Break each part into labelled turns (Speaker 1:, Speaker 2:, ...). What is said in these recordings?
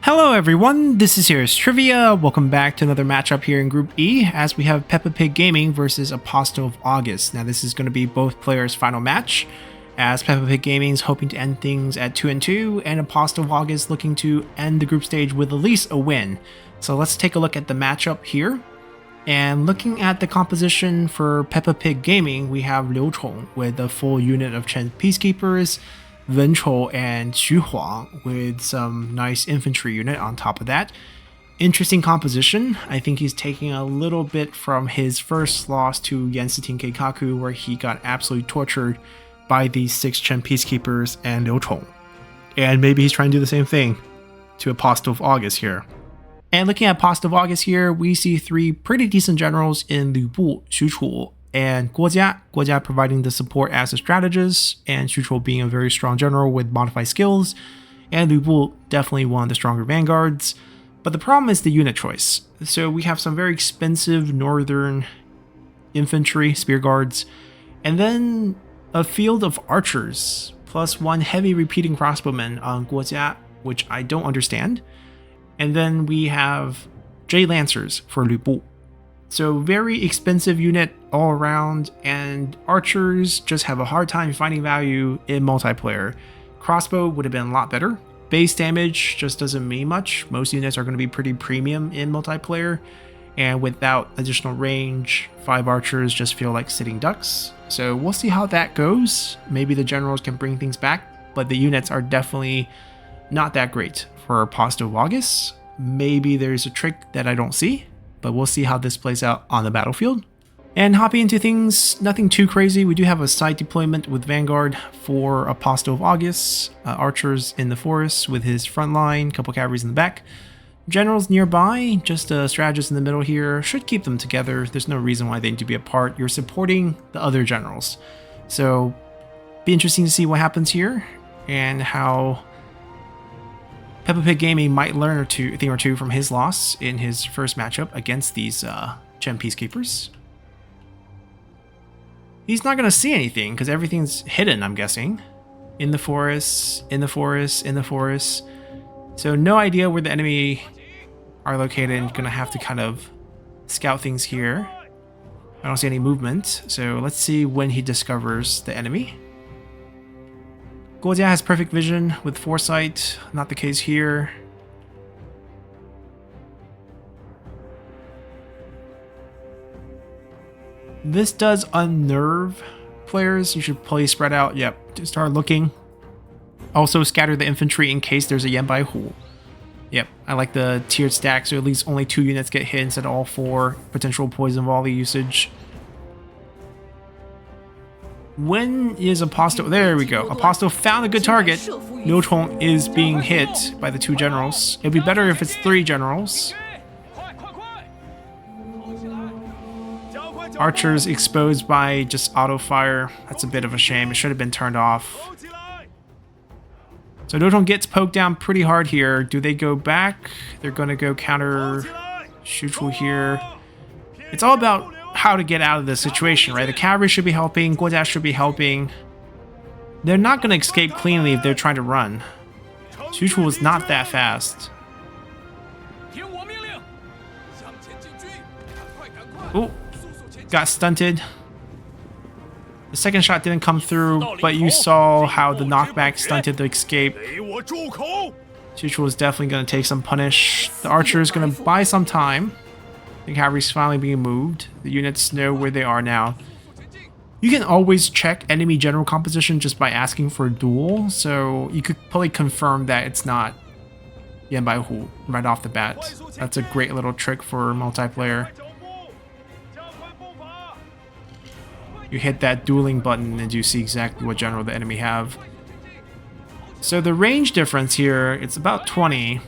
Speaker 1: Hello everyone, this is Here's Trivia. Welcome back to another matchup here in Group E as we have Peppa Pig Gaming versus Apostle of August. Now this is going to be both players' final match as Peppa Pig Gaming is hoping to end things at 2-2 and Apostle of August looking to end the group stage with at least a win. So let's take a look at the matchup here. And looking at the composition for Peppa Pig Gaming, we have Liu Chong with a full unit of Chen Peacekeepers, Wen Chou and Xu Huang with some nice infantry unit on top of that. Interesting composition. I think he's taking a little bit from his first loss to Yansiting Keikaku where he got absolutely tortured by these 6 Chen Peacekeepers and Liu Chong. And maybe he's trying to do the same thing to Apostle of August here. And looking at Apostle of August here, we see 3 pretty decent generals in Lu Bu, Xu Chu, and Guo Jia. Guo Jia providing the support as a strategist, and Xu Chu being a very strong general with modified skills, and Lu Bu definitely one of the stronger vanguards. But the problem is the unit choice. So we have some very expensive northern infantry, spear guards, and then a field of archers, plus 1 heavy repeating crossbowman on Guo Jia, which I don't understand. And then we have J Lancers for Lu Bu. So very expensive unit all around, and archers just have a hard time finding value in multiplayer. Crossbow would have been a lot better. Base damage just doesn't mean much. Most units are going to be pretty premium in multiplayer, and without additional range, 5 archers just feel like sitting ducks. So we'll see how that goes. Maybe the generals can bring things back, but the units are definitely not that great for Apostle of August. Maybe there's a trick that I don't see, but we'll see how this plays out on the battlefield. And hopping into things, nothing too crazy. We do have a side deployment with Vanguard for Apostle of August, archers in the forest with his front line, couple cavalries in the back. Generals nearby, just a strategist in the middle here, should keep them together. There's no reason why they need to be apart. You're supporting the other generals. So, be interesting to see what happens here and how Peppa Pig Gaming might learn a thing or two from his loss in his first matchup against these Chen Peacekeepers. He's not going to see anything because everything's hidden, I'm guessing. In the forest, in the forest, in the forest. So no idea where the enemy are located. Going to have to kind of scout things here. I don't see any movement. So let's see when he discovers the enemy. Guo Jia has perfect vision with foresight, not the case here. This does unnerve players. You should probably spread out. Yep, just start looking. Also scatter the infantry in case there's a Yanbai Hu. Yep, I like the tiered stack, so at least only 2 units get hit instead of all 4. Potential poison volley usage. When is Apostle? There we go. Apostle found a good target. Liu Chong is being hit by the 2 generals. It'd be better if it's 3 generals. Archers exposed by just auto fire. That's a bit of a shame. It should have been turned off. So Liu Chong gets poked down pretty hard here. Do they go back? They're going to go counter Xu Chu here. It's all about how to get out of this situation, right? The cavalry should be helping, Guo Jia should be helping. They're not going to escape cleanly if they're trying to run. Xu Chu is not that fast. Oh, got stunted. The second shot didn't come through, but you saw how the knockback stunted the escape. Xu Chu is definitely going to take some punish. The archer is going to buy some time. The cavalry's finally being moved. The units know where they are now. You can always check enemy general composition just by asking for a duel, so you could probably confirm that it's not Yanbai Hu right off the bat. That's a great little trick for multiplayer. You hit that dueling button and you see exactly what general the enemy have. So the range difference here, it's about 20.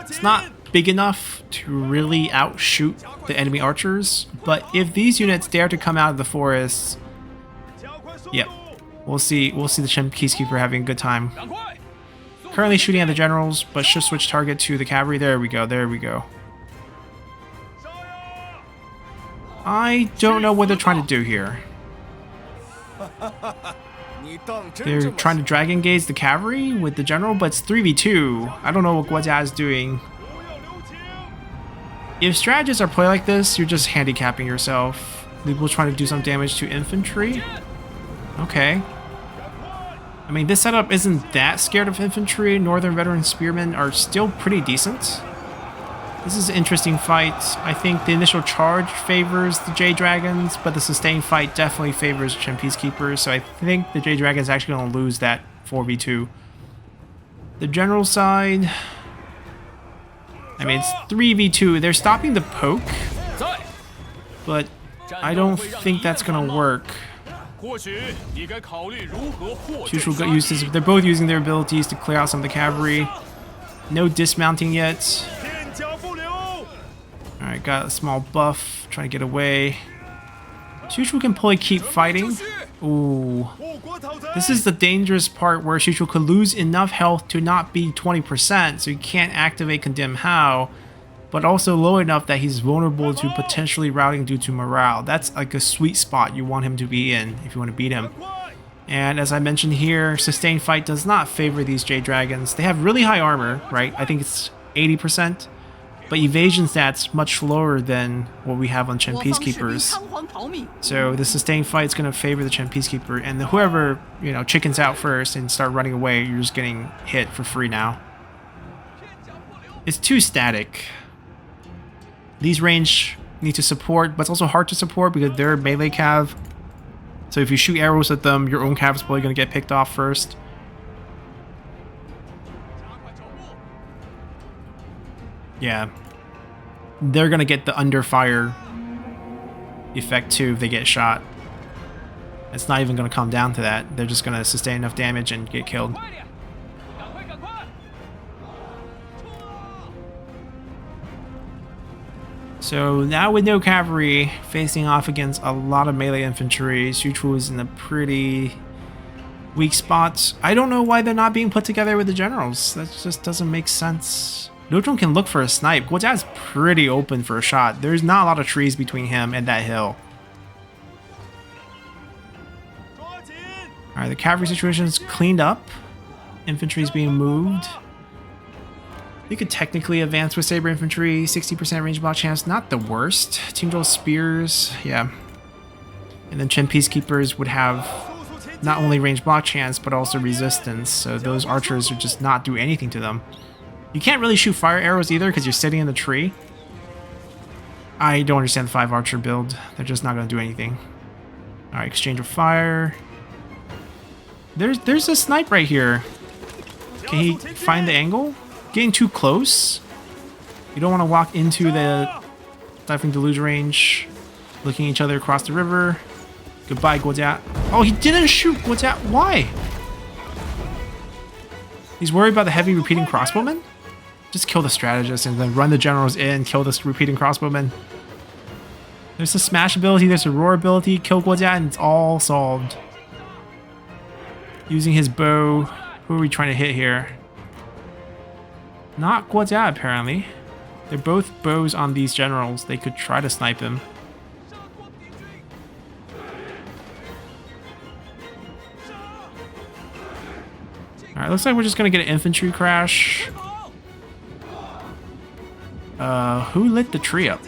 Speaker 1: It's not big enough to really outshoot the enemy archers, but if these units dare to come out of the forest, yep, we'll see the Chen Peacekeeper having a good time. Currently shooting at the generals, but should switch target to the cavalry. There we go, there we go. I don't know what they're trying to do here. They're trying to drag engage the cavalry with the general, but it's 3v2. I don't know what Guojia is doing. If strategists are playing like this, you're just handicapping yourself. People trying to do some damage to infantry. Okay. I mean, this setup isn't that scared of infantry. Northern veteran spearmen are still pretty decent. This is an interesting fight. I think the initial charge favors the Jade Dragons, but the sustained fight definitely favors Chen Peacekeepers, so I think the Jade Dragons are actually going to lose that 4v2. The general side... I mean, it's 3v2. They're stopping the poke, but I don't think that's going to work. They're both using their abilities to clear out some of the cavalry. No dismounting yet. Alright, got a small buff. Trying to get away. Xu can probably keep fighting. Ooh. This is the dangerous part where Xu could lose enough health to not be 20%, so he can't activate Condemn How, but also low enough that he's vulnerable to potentially routing due to morale. That's like a sweet spot you want him to be in if you want to beat him. And as I mentioned here, Sustained Fight does not favor these Jade Dragons. They have really high armor, right? I think it's 80%. But evasion stats much lower than what we have on Chen Peacekeepers. So the Sustained Fight is going to favor the Chen Peacekeeper, and whoever, you know, chickens out first and start running away, you're just getting hit for free now. It's too static. These range need to support, but it's also hard to support because they're melee cav. So if you shoot arrows at them, your own cav is probably going to get picked off first. Yeah. They're going to get the under fire effect too if they get shot. It's not even going to come down to that. They're just going to sustain enough damage and get killed. So now with no cavalry, facing off against a lot of melee infantry, Xu is in a pretty weak spot. I don't know why they're not being put together with the generals. That just doesn't make sense. Lotron can look for a snipe. Guojia's pretty open for a shot. There's not a lot of trees between him and that hill. Alright, the cavalry situation is cleaned up. Infantry is being moved. You could technically advance with Saber Infantry. 60% range block chance, not the worst. Team Duel Spears, yeah. And then Chen Peacekeepers would have not only range block chance, but also resistance. So those archers would just not do anything to them. You can't really shoot fire arrows either because you're sitting in the tree. I don't understand the 5 archer build. They're just not going to do anything. Alright, exchange of fire. There's a snipe right here. Can he find the angle? Getting too close. You don't want to walk into the Stifling Deluge range. Looking at each other across the river. Goodbye, Guojia. Oh, he didn't shoot Guojia. Why? He's worried about the heavy repeating crossbowmen? Just kill the strategist and then run the generals in, kill this repeating crossbowman. There's a smash ability, there's a roar ability, kill Guojia, and it's all solved. Using his bow. Who are we trying to hit here? Not Guojia, apparently. They're both bows on these generals. They could try to snipe him. Alright, looks like we're just gonna get an infantry crash. Who lit the tree up?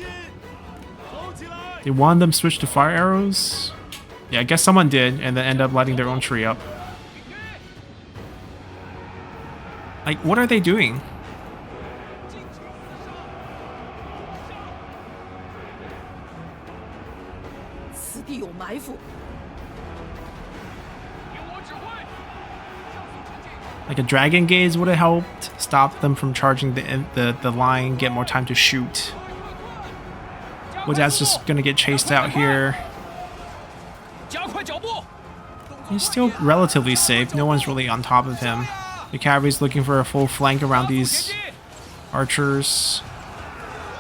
Speaker 1: Did one of them switch to fire arrows? Yeah, I guess someone did, and then end up lighting their own tree up. Like, what are they doing? Like a dragon gaze would have helped stop them from charging the line, get more time to shoot. Guojia's just gonna get chased out here. He's still relatively safe. No one's really on top of him. The cavalry's looking for a full flank around these archers.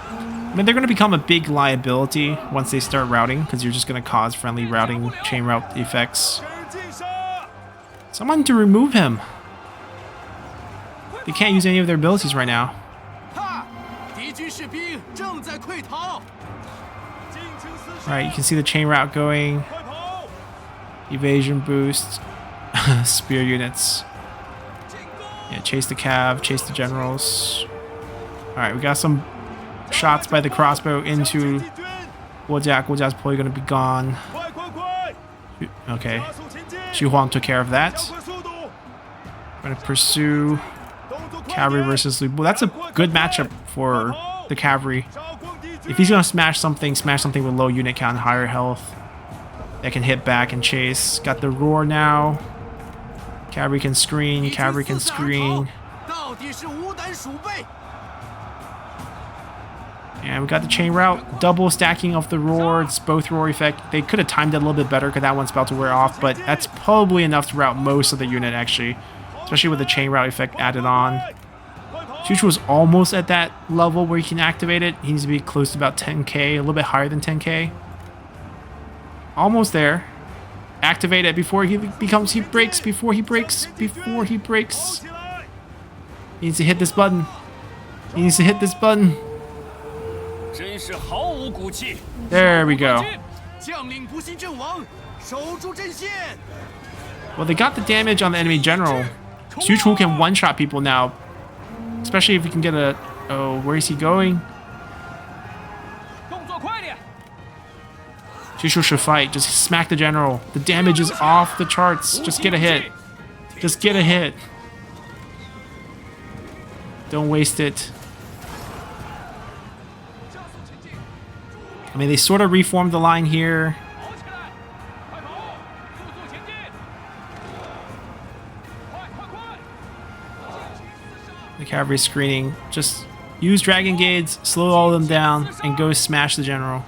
Speaker 1: I mean, they're going to become a big liability once they start routing, because you're just going to cause friendly routing, chain route effects. Someone to remove him. They can't use any of their abilities right now. Alright, you can see the chain route going. Evasion boost. spear units. Yeah, chase the cav, chase the generals. Alright, we got some shots by the crossbow into Guojia. Guojia's probably going to be gone. Okay. Xu Huang took care of that. Going to pursue cavalry versus Lu Bu. That's a good matchup for the cavalry. If he's going to smash something with low unit count and higher health that can hit back and chase. Got the roar now. Cavalry can screen. Cavalry can screen. And we got the chain route. Double stacking of the roar. It's both roar effect. They could have timed it a little bit better because that one's about to wear off. But that's probably enough to route most of the unit actually. Especially with the chain route effect added on. Xu Chu was almost at that level where he can activate it. He needs to be close to about 10k, a little bit higher than 10k. Almost there. Activate it before he breaks. He needs to hit this button. There we go. Well, they got the damage on the enemy general. Xu Chu can one-shot people now. Especially if you can get a... Oh, where is he going? Xu Chu should fight. Just smack the general. The damage is off the charts. Just get a hit. Just get a hit. Don't waste it. I mean, they sort of reformed the line here. The cavalry screening. Just use Dragon Gauges, slow all of them down, and go smash the general.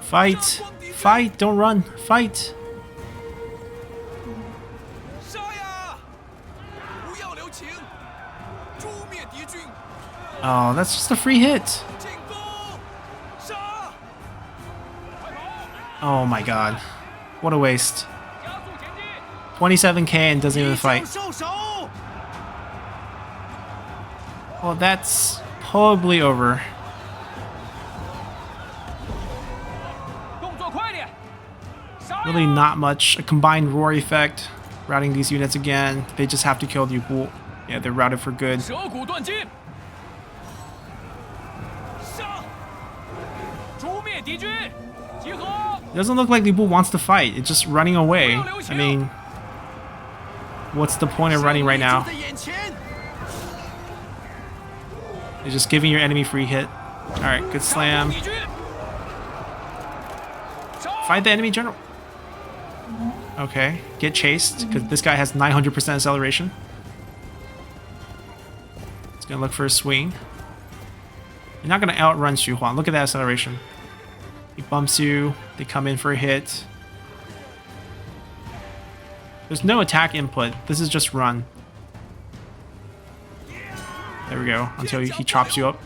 Speaker 1: Fight! Fight! Don't run! Fight! Oh, that's just a free hit. Oh my god. What a waste. 27k and doesn't even fight. Well, that's probably over. Really not much. A combined roar effect. Routing these units again. They just have to kill Lu Bu. Yeah, they're routed for good. It doesn't look like Lu Bu wants to fight. It's just running away. I mean, what's the point of running right now? It's just giving your enemy free hit. Alright, good slam. Fight the enemy general. Okay, get chased, because this guy has 900% acceleration. He's going to look for a swing. You're not going to outrun Xu Huang. Look at that acceleration. He bumps you. They come in for a hit. There's no attack input. This is just run. There we go. Until he chops you up.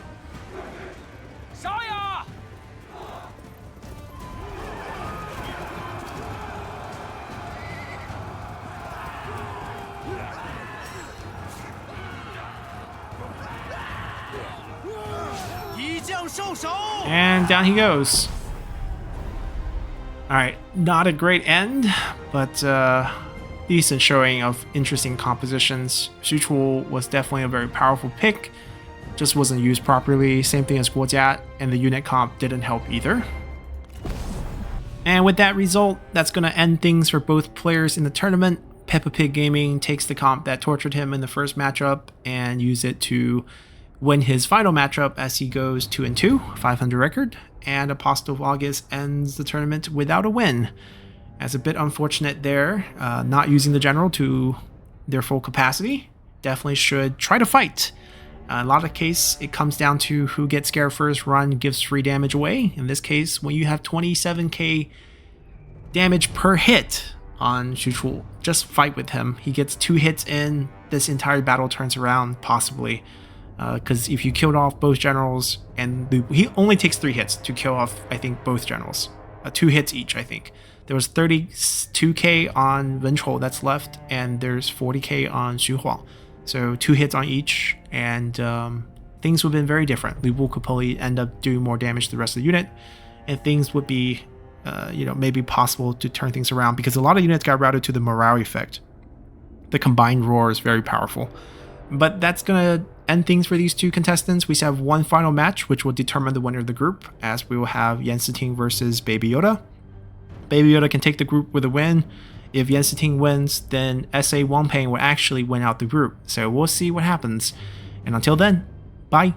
Speaker 1: And down he goes. Alright, not a great end, but decent showing of interesting compositions. Xu Chu was definitely a very powerful pick, just wasn't used properly. Same thing as Guojia, and the unit comp didn't help either. And with that result, that's going to end things for both players in the tournament. Peppa Pig Gaming takes the comp that tortured him in the first matchup and use it to win his final matchup as he goes 2-2, 500 record, and Apostle of August ends the tournament without a win. As a bit unfortunate there, not using the general to their full capacity. Definitely should try to fight. In a lot of cases, it comes down to who gets scared first, run, gives free damage away. In this case, when you have 27k damage per hit on Xu Chu, just fight with him. He gets 2 hits in, this entire battle turns around, possibly. Because if you killed off both generals, and he only takes 3 hits to kill off, I think, both generals. 2 hits each, I think. There was 32k on Wen Chou that's left, and there's 40k on Xu Huang. So 2 hits on each, and things would have been very different. Lu Bu could probably end up doing more damage to the rest of the unit, and things would be, maybe possible to turn things around, because a lot of units got routed to the morale effect. The combined roar is very powerful. But that's going to end things for these two contestants. We still have one final match, which will determine the winner of the group, as we will have Yensiting versus Baby Yoda. Baby Yoda can take the group with a win. If Yensiting wins, then SA Wangping will actually win out the group. So we'll see what happens. And until then, bye.